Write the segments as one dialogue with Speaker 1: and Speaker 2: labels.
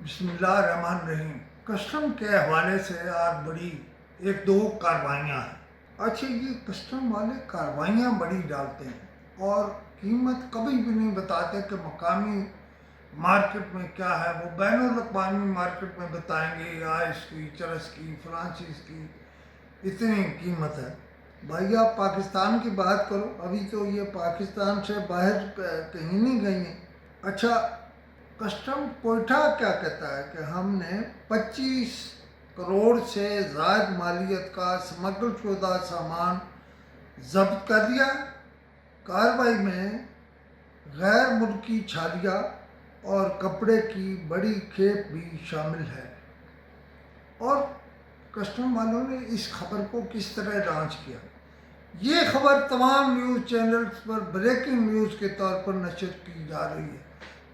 Speaker 1: बिस्मिल्लाहिर्रहमानिर्रहीम। कस्टम के हवाले से आज बड़ी एक दो कार्रवाइयाँ हैं। अच्छा, ये कस्टम वाले कार्रवाइयाँ बड़ी डालते हैं और कीमत कभी भी नहीं बताते कि मकामी मार्केट में क्या है। वो बैनुल अक़वामी मार्केट में बताएंगे आइस की, चरस की, फलां चीज़ की इतनी कीमत है। भाई आप पाकिस्तान की बात करो, अभी तो ये पाकिस्तान से बाहर कहीं नहीं गई हैं। अच्छा, कस्टम कोयटा क्या कहता है कि हमने 25 करोड़ से ज़ायद मालियत का स्मगल शुदा सामान जब्त कर लिया। कार्रवाई में गैर मुल्की छालिया और कपड़े की बड़ी खेप भी शामिल है। और कस्टम वालों ने इस खबर को किस तरह लॉन्च किया, ये खबर तमाम न्यूज़ चैनल्स पर ब्रेकिंग न्यूज़ के तौर पर नशर की जा रही है।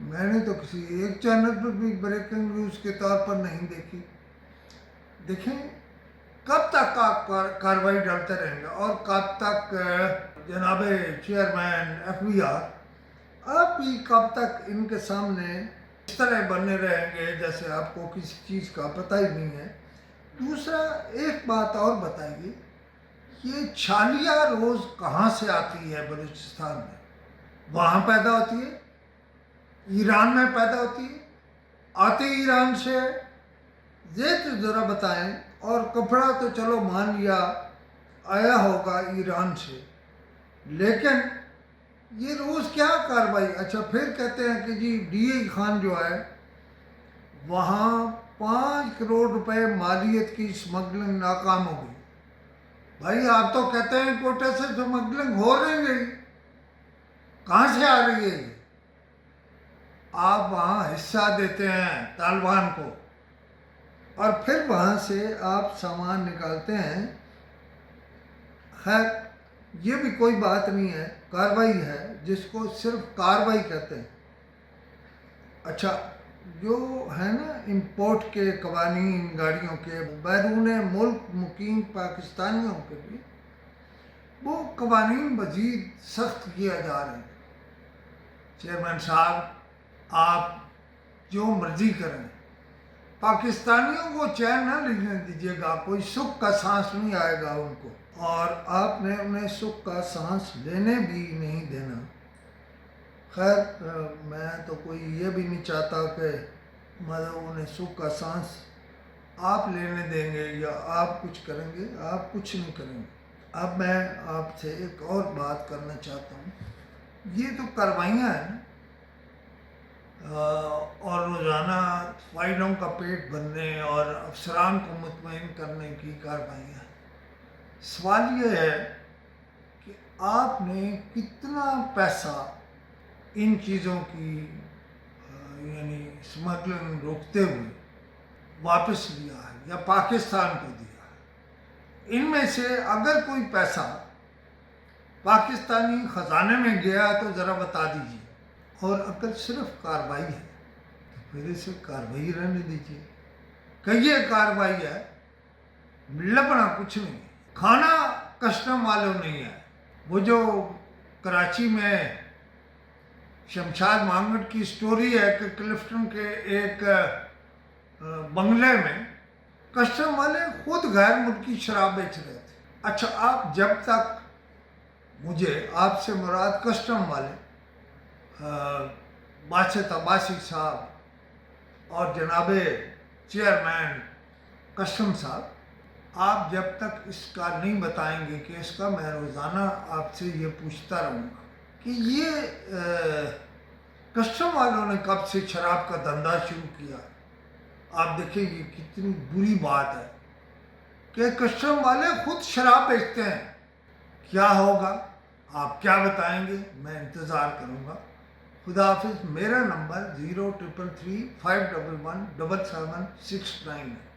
Speaker 1: मैंने तो किसी एक चैनल पर भी ब्रेकिंग न्यूज़ के तौर पर नहीं देखी। देखें कब तक आप कार्रवाई डालते रहेंगे और कब तक जनाब चेयरमैन FBI आप भी कब तक इनके सामने इस तरह बने रहेंगे जैसे आपको किसी चीज़ का पता ही नहीं है। दूसरा एक बात और बताइए, ये छालिया रोज़ कहाँ से आती है? बलूचिस्तान में वहाँ पैदा होती है, ईरान में पैदा होती है, आती ईरान से? ये तो ज़रा बताएं। और कपड़ा तो चलो मान लिया आया होगा ईरान से, लेकिन ये रोज़ क्या कार्रवाई? अच्छा, फिर कहते हैं कि जी DI खान जो है वहाँ 5 करोड़ रुपए मालियत की स्मगलिंग नाकाम हो गई। भाई आप तो कहते हैं कोटे से स्मगलिंग हो रही है, कहाँ से आ रही है? आप वहाँ हिस्सा देते हैं तालिबान को और फिर वहाँ से आप सामान निकालते हैं। खैर ये भी कोई बात नहीं है, कार्रवाई है जिसको सिर्फ कार्रवाई कहते हैं। अच्छा, जो है ना इंपोर्ट के कवानीन गाड़ियों के बैरून मुल्क मुकीम पाकिस्तानियों के लिए, वो कवानीन मज़ीद सख्त किया जा रहे हैं। चेयरमैन साहब आप जो मर्जी करें, पाकिस्तानियों को चैन न लेने दीजिएगा, कोई सुख का सांस नहीं आएगा उनको, और आपने उन्हें सुख का सांस लेने भी नहीं देना। खैर मैं तो कोई ये भी नहीं चाहता कि मतलब उन्हें सुख का सांस आप लेने देंगे या आप कुछ करेंगे, आप कुछ नहीं करेंगे। अब मैं आपसे एक और बात करना चाहता हूँ। ये तो कार्रवाइयाँ हैं और रोज़ाना फाइलों का पेट भरने और अफसरान को मुतमईन करने की कार्रवाइयाँ। सवाल ये है कि आपने कितना पैसा इन चीज़ों की यानी स्मगलिंग रोकते हुए वापस लिया है या पाकिस्तान को दिया है? इनमें से अगर कोई पैसा पाकिस्तानी ख़जाने में गया तो ज़रा बता दीजिए। और अगर सिर्फ कार्रवाई है तो फिर इसे कार्रवाई रहने दीजिए। कहिए कार्रवाई है, लपना कुछ नहीं। खाना कस्टम वालों नहीं है। वो जो कराची में शमशाद मांगट की स्टोरी है कि क्लिफ्टन के एक बंगले में कस्टम वाले खुद गैर मुल्की शराब बेच रहे थे। अच्छा, आप जब तक मुझे आपसे मुराद कस्टम वाले बादशाह अब्बासी साहब और जनाबे चेयरमैन कस्टम साहब, आप जब तक इसका नहीं बताएंगे कि इसका, मैं रोज़ाना आपसे ये पूछता रहूँगा कि ये कस्टम वालों ने कब से शराब का धंधा शुरू किया। आप देखेंगे कितनी बुरी बात है कि कस्टम वाले खुद शराब बेचते हैं। क्या होगा, आप क्या बताएंगे? मैं इंतज़ार करूँगा। खुदा हाफिज़। मेरा नंबर 0333 511 7769 है।